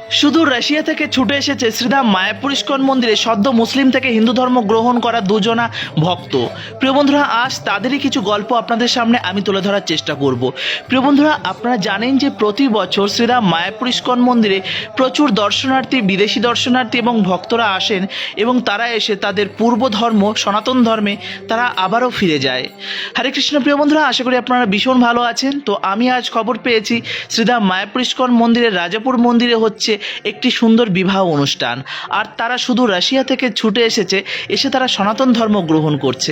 সুদূর রাশিয়া থেকে ছুটে এসেছে শ্রীধাম মায়াপুর ইস্কন মন্দিরে সদ্য মুসলিম থেকে হিন্দু ধর্ম গ্রহণ করা দুজনা ভক্ত। প্রিয় বন্ধুরা, আজ তাদেরই কিছু গল্প আপনাদের সামনে আমি তুলে ধরার চেষ্টা করব। প্রিয় বন্ধুরা, আপনারা জানেন যে প্রতি বছর শ্রীধাম মায়াপুর ইস্কন মন্দিরে প্রচুর দর্শনার্থী, বিদেশি দর্শনার্থী এবং ভক্তরা আসেন এবং তারা এসে তাদের পূর্ব ধর্ম সনাতন ধর্মে তারা আবারও ফিরে যায়। হরে কৃষ্ণ। প্রিয় বন্ধুরা, আশা করি আপনারা ভীষণ ভালো আছেন। তো আমি আজ খবর পেয়েছি শ্রীধাম মায়াপুর ইস্কন মন্দিরের রাজাপুর মন্দিরে হচ্ছে একটি সুন্দর বিবাহ অনুষ্ঠান, আর তারা শুধু রাশিয়া থেকে ছুটে এসে তারা সনাতন ধর্ম গ্রহণ করছে।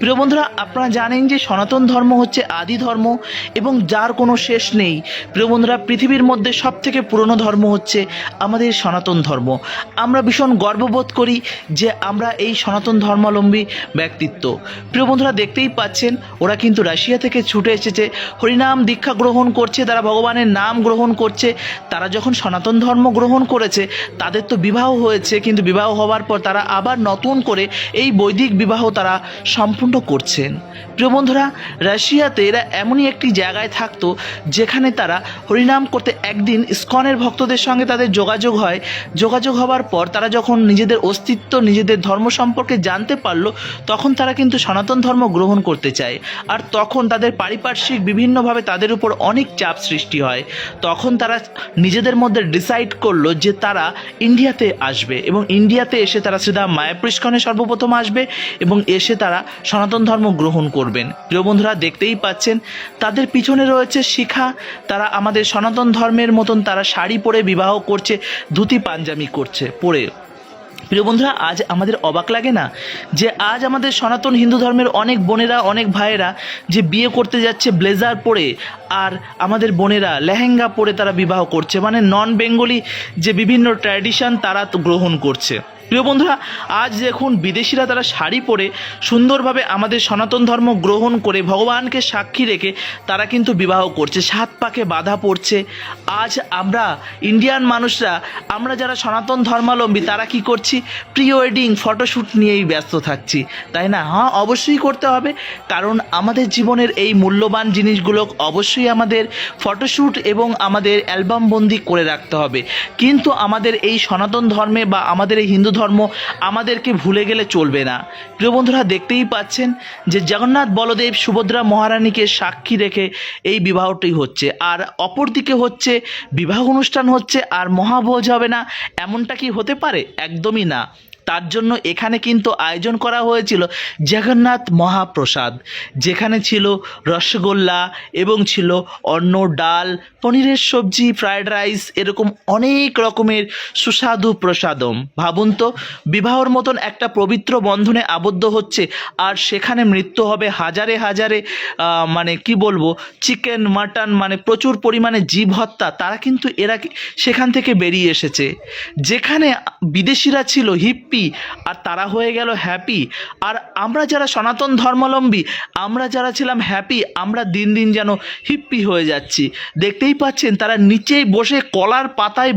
প্রিয় বন্ধুরা, আপনারা জানেন যে সনাতন ধর্ম হচ্ছে আদি ধর্ম এবং যার কোনো শেষ নেই। প্রিয় বন্ধুরা, পৃথিবীর মধ্যে সব থেকে পুরনো ধর্ম হচ্ছে আমাদের সনাতন ধর্ম। আমরা ভীষণ গর্ববোধ করি যে আমরা এই সনাতন ধর্মাবলম্বী ব্যক্তিত্ব। প্রিয় বন্ধুরা, দেখতেই পাচ্ছেন ওরা কিন্তু রাশিয়া থেকে ছুটে এসেছে, হরিনাম দীক্ষা গ্রহণ করছে, তারা ভগবানের নাম গ্রহণ করছে। তারা যখন সনাতন ধর্ম গ্রহণ করেছে তাদের তো বিবাহ হয়েছে, কিন্তু বিবাহ হওয়ার পর তারা আবার নতুন করে এই বৈদিক বিবাহ তারা সম্পূর্ণ করছেন। প্রিয় বন্ধুরা, রাশিয়াতে এরা এমনই একটি জায়গায় থাকতো যেখানে তারা হরিনাম করতে একদিন ইস্কনের ভক্তদের সঙ্গে তাদের যোগাযোগ হওয়ার পর তারা যখন নিজেদের অস্তিত্ব, নিজেদের ধর্ম সম্পর্কে জানতে পারলো, তখন তারা কিন্তু সনাতন ধর্ম গ্রহণ করতে চায়। আর তখন তাদের পারিপার্শ্বিক বিভিন্নভাবে তাদের উপর অনেক চাপ সৃষ্টি হয়। তখন তারা নিজেদের মধ্যে ডিসাইড করলো যে তারা ইন্ডিয়াতে আসবে এবং ইন্ডিয়াতে এসে তারা শ্রীধাম মায়াপুর ইস্কনে সর্বপ্রথম আসবে এবং এসে তারা সনাতন ধর্ম গ্রহণ করবেন। প্রিয় বন্ধুরা, দেখতেই পাচ্ছেন তাদের পিছনে রয়েছে শিখা। তারা আমাদের সনাতন ধর্মের মতন তারা শাড়ি পরে বিবাহ করছে, ধুতি পাঞ্জাবি পরে। প্রিয় বন্ধুরা, আজ আমাদের অবাক লাগে না যে আজ আমাদের সনাতন হিন্দু ধর্মের অনেক বোনেরা, অনেক ভাইয়েরা যে বিয়ে করতে যাচ্ছে ব্লেজার পরে, আর আমাদের বোনেরা লেহেঙ্গা পরে তারা বিবাহ করছে, মানে নন বেঙ্গলি যে বিভিন্ন ট্র্যাডিশন তারা গ্রহণ করছে। প্রিয় বন্ধুরা, আজ দেখুন বিদেশিরা তারা শাড়ি পরে সুন্দরভাবে আমাদের সনাতন ধর্ম গ্রহণ করে ভগবানকে সাক্ষী রেখে তারা কিন্তু বিবাহ করছে, সাত পাকে বাধা পড়ছে। আজ আমরা ইন্ডিয়ান মানুষরা, আমরা যারা সনাতন ধর্মাবলম্বী, তারা কি করছি? প্রি ওয়েডিং ফটোশ্যুট নিয়েই ব্যস্ত থাকছি, তাই না? হ্যাঁ, অবশ্যই করতে হবে, কারণ আমাদের জীবনের এই মূল্যবান জিনিসগুলো অবশ্যই আমাদের ফটোশ্যুট এবং আমাদের অ্যালবাম বন্দি করে রাখতে হবে। কিন্তু আমাদের এই সনাতন ধর্মে বা আমাদের এই হিন্দু ধর্ম আমাদেরকে ভুলে গেলে চলবে না। প্রিয় বন্ধুরা, দেখতেই পাচ্ছেন যে জগন্নাথ বলদেব সুভদ্রা মহারানীকে সাক্ষী রেখে এই বিবাহটি হচ্ছে, আর অপরদিকে হচ্ছে বিবাহ অনুষ্ঠান হচ্ছে আর মহাভোজ হবে না, এমনটা কি হতে পারে? একদমই না। তার জন্য এখানে কিন্তু আয়োজন করা হয়েছিল জগন্নাথ মহাপ্রসাদ, যেখানে ছিল রসগোল্লা এবং ছিল অন্ন, ডাল, পনিরের সবজি, ফ্রায়েড রাইস, এরকম অনেক রকমের সুস্বাদু প্রসাদম। ভাবুন তো, বিবাহর মতন একটা পবিত্র বন্ধনে আবদ্ধ হচ্ছে, আর সেখানে মৃত্যু হবে হাজারে হাজারে, মানে কি বলবো, চিকেন, মাটন, মানে প্রচুর পরিমাণে জীব হত্যা। তারা কিন্তু এরা সেখান থেকে বেরিয়ে এসেছে। যেখানে বিদেশিরা ছিল হিপ্পি, আর তারা হয়ে গেল হ্যাপি। আর আমরা যারা সনাতন ধর্মাবলম্বী, আমরা যারা ছিলাম হ্যাপি, আমরা দিন দিন যেন হিপ্পি হয়ে যাচ্ছি। দেখতেই পাচ্ছেন তারা নিচেই বসে কলার পাতায়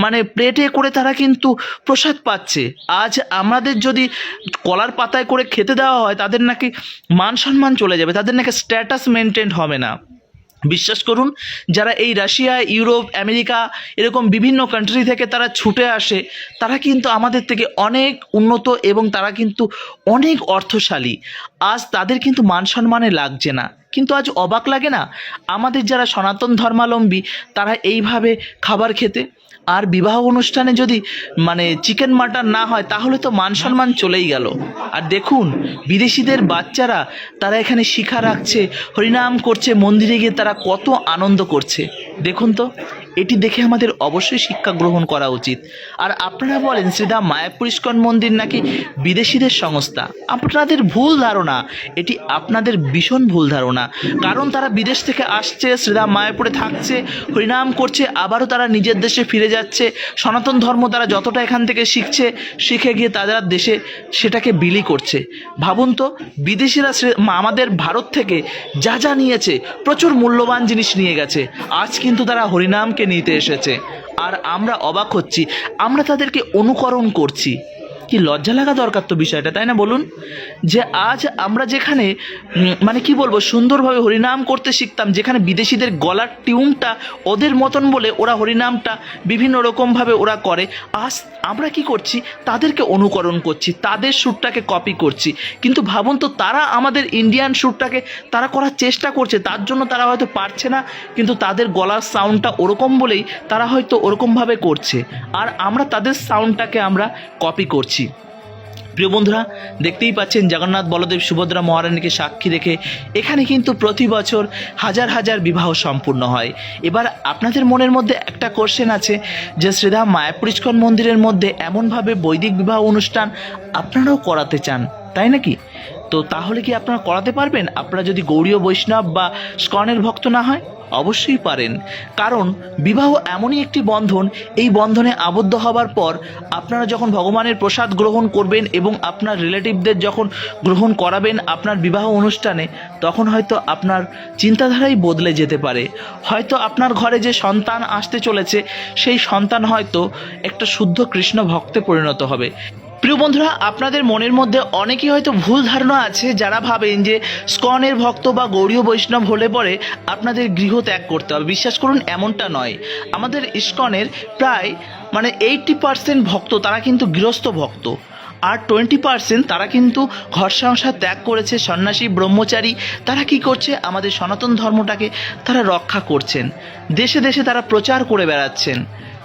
মানে প্লেটে করে তারা কিন্তু প্রসাদ পাচ্ছে। আজ আমাদের যদি কলার পাতায় করে খেতে দেওয়া হয়, তাদের নাকি মান সম্মান চলে যাবে, তাদের নাকি স্ট্যাটাস মেনটেন হবে না। বিশ্বাস করুন, যারা এই রাশিয়া, ইউরোপ, আমেরিকা এরকম বিভিন্ন কান্ট্রি থেকে তারা ছুটে আসে, তারা কিন্তু আমাদের থেকে অনেক উন্নত এবং তারা কিন্তু অনেক অর্থশালী। আজ তাদের কিন্তু মান সম্মানে লাগছে না। কিন্তু আজ অবাক লাগে না আমাদের যারা সনাতন ধর্মাবলম্বী তারা এইভাবে খাবার খেতে? আর বিবাহ অনুষ্ঠানে যদি মানে চিকেন মাটন না হয়, তাহলে তো মান সম্মান চলেই গেল। আর দেখুন বিদেশিদের বাচ্চারা তারা এখানে শিখা রাখছে, হরিনাম করছে, মন্দিরে গিয়ে তারা কত আনন্দ করছে। দেখুন তো, এটি দেখে আমাদের অবশ্যই শিক্ষা গ্রহণ করা উচিত। আর আপনারা বলেন শ্রীধাম মায়াপুর ইস্কন মন্দির নাকি বিদেশিদের সংস্থা। আপনাদের ভুল ধারণা, এটি আপনাদের ভীষণ ভুল ধারণা। কারণ তারা বিদেশ থেকে আসছে, শ্রীধাম মায়াপুরে থাকছে, হরিনাম করছে, আবারও তারা নিজের দেশে ফিরে যাচ্ছে। সনাতন ধর্ম তারা যতটা এখান থেকে শিখে গিয়ে তারা দেশে সেটাকে বিলি করছে। ভাবুন তো, বিদেশিরা আমাদের ভারত থেকে যা যা নিয়েছে, প্রচুর মূল্যবান জিনিস নিয়ে গেছে, আজ কিন্তু তারা হরিনামকে নিতে এসেছে। আর আমরা অবাক হচ্ছি, আমরা তাদেরকে অনুকরণ করছি। কি লজ্জা লাগা দরকার তো বিষয়টা, তাই না বলুন? যে আজ আমরা যেখানে মানে কি বলবো, সুন্দরভাবে হরিনাম করতে শিখতাম, যেখানে বিদেশিদের গলার টিউনটা ওদের মতন বলে ওরা হরিনামটা বিভিন্ন রকমভাবে ওরা করে, আজ আমরা কি করছি, তাদেরকে অনুকরণ করছি, তাদের সুরটাকে কপি করছি। কিন্তু ভাবুন তো, তারা আমাদের ইন্ডিয়ান সুরটাকে তারা করার চেষ্টা করছে, তার জন্য তারা হয়তো পারছে না, কিন্তু তাদের গলার সাউন্ডটা ওরকম বলেই তারা হয়তো ওরকমভাবে করছে, আর আমরা তাদের সাউন্ডটাকে আমরা কপি করছি। প্রিয় বন্ধুরা, দেখতেই পাচ্ছেন জগন্নাথ বলদেব সুভদ্রা মহারানীকে সাক্ষী রেখে এখানে কিন্তু প্রতি বছর হাজার হাজার বিবাহ সম্পূর্ণ হয়। এবার আপনাদের মনের মধ্যে একটা কোশ্চেন আছে যে শ্রীধাম মায়াপুর ইস্কন মন্দিরের মধ্যে এমনভাবে বৈদিক বিবাহ অনুষ্ঠান আপনারাও করাতে চান, তাই নাকি? তো তাহলে কি আপনারা করাতে পারবেন, আপনারা যদি গৌড়ীয় বৈষ্ণব বা স্কনের ভক্ত না হয়? অবশ্যই পারেন, কারণ বিবাহ এমনই একটি বন্ধন, এই বন্ধনে আবদ্ধ হবার পর আপনারা যখন ভগবানের প্রসাদ গ্রহণ করবেন এবং আপনার রিলেটিভদের যখন গ্রহণ করাবেন আপনার বিবাহ অনুষ্ঠানে, তখন হয়তো আপনার চিন্তাধারাই বদলে যেতে পারে। হয়তো আপনার ঘরে যে সন্তান আসতে চলেছে সেই সন্তান হয়তো একটা শুদ্ধ কৃষ্ণ ভক্তে পরিণত হবে। প্রিয় বন্ধুরা, আপনাদের মনের মধ্যে অনেকেই হয়তো ভুল ধারণা আছে, যারা ভাবেন যে স্কনের ভক্ত বা গৌড়ীয় বৈষ্ণব হলে পরে আপনাদের গৃহ ত্যাগ করতে হবে। বিশ্বাস করুন, এমনটা নয়। আমাদের ইস্কনের প্রায় 80% ভক্ত তারা কিন্তু গৃহস্থ ভক্ত, আর 20% তারা কিন্তু ঘর সংসার ত্যাগ করেছে, সন্ন্যাসী ব্রহ্মচারী। তারা কি করছে, আমাদের সনাতন ধর্মটাকে তারা রক্ষা করছেন, দেশে দেশে তারা প্রচার করে বেড়াচ্ছেন।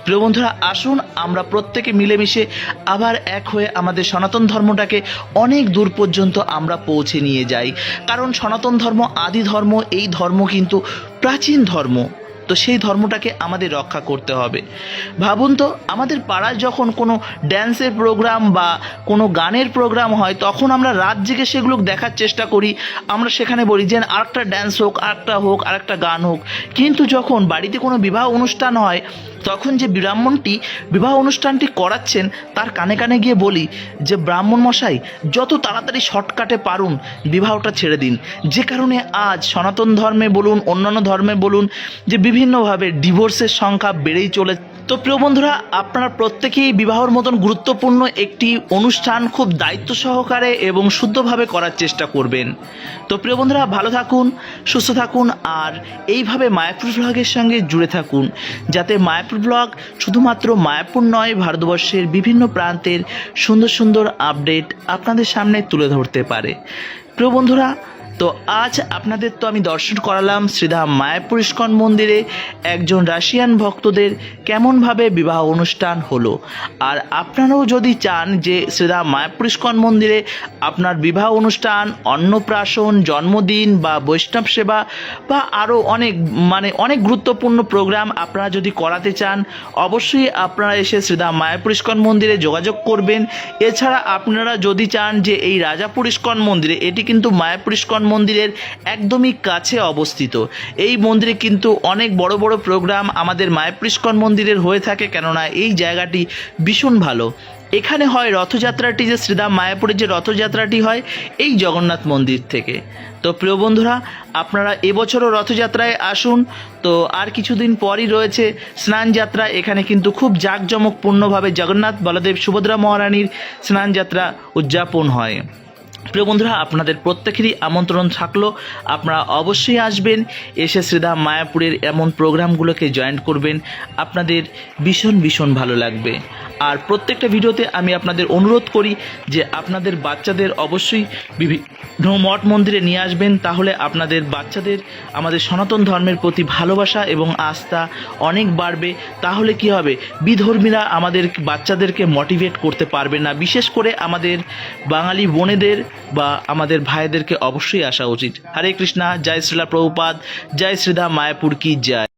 প্রিয় বন্ধুরা, আসুন আমরা প্রত্যেকে মিলেমিশে আবার এক হয়ে আমাদের সনাতন ধর্মটাকে অনেক দূর পর্যন্ত আমরা পৌঁছে নিয়ে যাই। কারণ সনাতন ধর্ম আদি ধর্ম, এই ধর্ম কিন্তু প্রাচীন ধর্ম, তো সেই ধর্মটাকে আমাদের রক্ষা করতে হবে। ভাবুন তো, আমাদের পাড়ায় যখন কোনো ড্যান্সের প্রোগ্রাম বা কোনো গানের প্রোগ্রাম হয়, তখন আমরা রাত জেগে সেগুলো দেখার চেষ্টা করি। আমরা সেখানে বলি যে আরেকটা ড্যান্স হোক, আরেকটা গান হোক। কিন্তু যখন বাড়িতে কোনো বিবাহ অনুষ্ঠান হয়, তখন যে ব্রাহ্মণটি বিবাহ অনুষ্ঠানটি করাচ্ছেন তার কানে কানে গিয়ে বলি যে ব্রাহ্মণ মশাই, যত তাড়াতাড়ি শর্টকাটে পারুন বিবাহটা ছেড়ে দিন। যে কারণে আজ সনাতন ধর্মে বলুন, অন্যান্য ধর্মে বলুন, যে বিভিন্নভাবে ডিভোর্সের সংখ্যা বেড়েই চলে। তো প্রিয় বন্ধুরা, আপনারা প্রত্যেকেই বিবাহর মতন গুরুত্বপূর্ণ একটি অনুষ্ঠান খুব দায়িত্ব সহকারে এবং শুদ্ধভাবে করার চেষ্টা করবেন। তো প্রিয় বন্ধুরা, ভালো থাকুন, সুস্থ থাকুন, আর এইভাবে মায়াপুর ব্লগের সঙ্গে জুড়ে থাকুন, যাতে মায়াপুর ব্লগ শুধুমাত্র মায়াপুর নয়, ভারতবর্ষের বিভিন্ন প্রান্তের সুন্দর সুন্দর আপডেট আপনাদের সামনে তুলে ধরতে পারে। প্রিয় বন্ধুরা, তো আজ আপনাদের তো আমি দর্শন করালাম শ্রীধাম মায়াপুর ইস্কন মন্দিরে একজন রাশিয়ান ভক্তদের কেমনভাবে বিবাহ অনুষ্ঠান হলো। আর আপনারাও যদি চান যে শ্রীধাম মায়াপুর ইস্কন মন্দিরে আপনার বিবাহ অনুষ্ঠান, অন্নপ্রাশন, জন্মদিন বা বৈষ্ণব সেবা বা আরও অনেক গুরুত্বপূর্ণ প্রোগ্রাম আপনারা যদি করাতে চান, অবশ্যই আপনারা এসে শ্রীধাম মায়াপুর ইস্কন মন্দিরে যোগাযোগ করবেন। এছাড়া আপনারা যদি চান যে এই রাজাপুর ইস্কন মন্দিরে, এটি কিন্তু মায়াপুর ইস্কন মন্দিরের একদমই কাছে অবস্থিত, এই মন্দিরে কিন্তু অনেক বড় বড় প্রোগ্রাম আমাদের মায়াপুর ইস্কন মন্দিরের হয়ে থাকে, কেননা এই জায়গাটি ভীষণ ভালো। এখানে হয় রথযাত্রাটি, যে শ্রীধাম মায়াপুরের যে রথযাত্রাটি হয় এই জগন্নাথ মন্দির থেকে। তো প্রিয় বন্ধুরা, আপনারা এবছরও রথযাত্রায় আসুন। তো আর কিছুদিন পরই রয়েছে স্নান যাত্রা, এখানে কিন্তু খুব জাঁকজমকপূর্ণভাবে জগন্নাথ বলদেব সুভদ্রা মহারানীর স্নান যাত্রা উদযাপন হয়। প্রিয় বন্ধুরা, আপনাদের প্রত্যেকেরই আমন্ত্রণ থাকলো, আপনারা অবশ্যই আসবেন, এসে শ্রীধাম মায়াপুরের এমন প্রোগ্রামগুলোকে জয়েন করবেন, আপনাদের ভীষণ ভীষণ ভালো লাগবে। আর প্রত্যেকটা ভিডিওতে আমি আপনাদের অনুরোধ করি যে আপনাদের বাচ্চাদের অবশ্যই বিভিন্ন মঠ মন্দিরে নিয়ে আসবেন, তাহলে আপনাদের বাচ্চাদের আমাদের সনাতন ধর্মের প্রতি ভালোবাসা এবং আস্থা অনেক বাড়বে। তাহলে কি হবে, বিধর্মীরা আমাদের বাচ্চাদেরকে মোটিভেট করতে পারবে না। বিশেষ করে আমাদের বাঙালি বোনেদের বা আমাদের ভাইদেরকে অবশ্যই আসা উচিত। হরে কৃষ্ণা, জয় শ্রীলা প্রভুপাদ, জয় শ্রীধাম মায়াপুর কি জয়।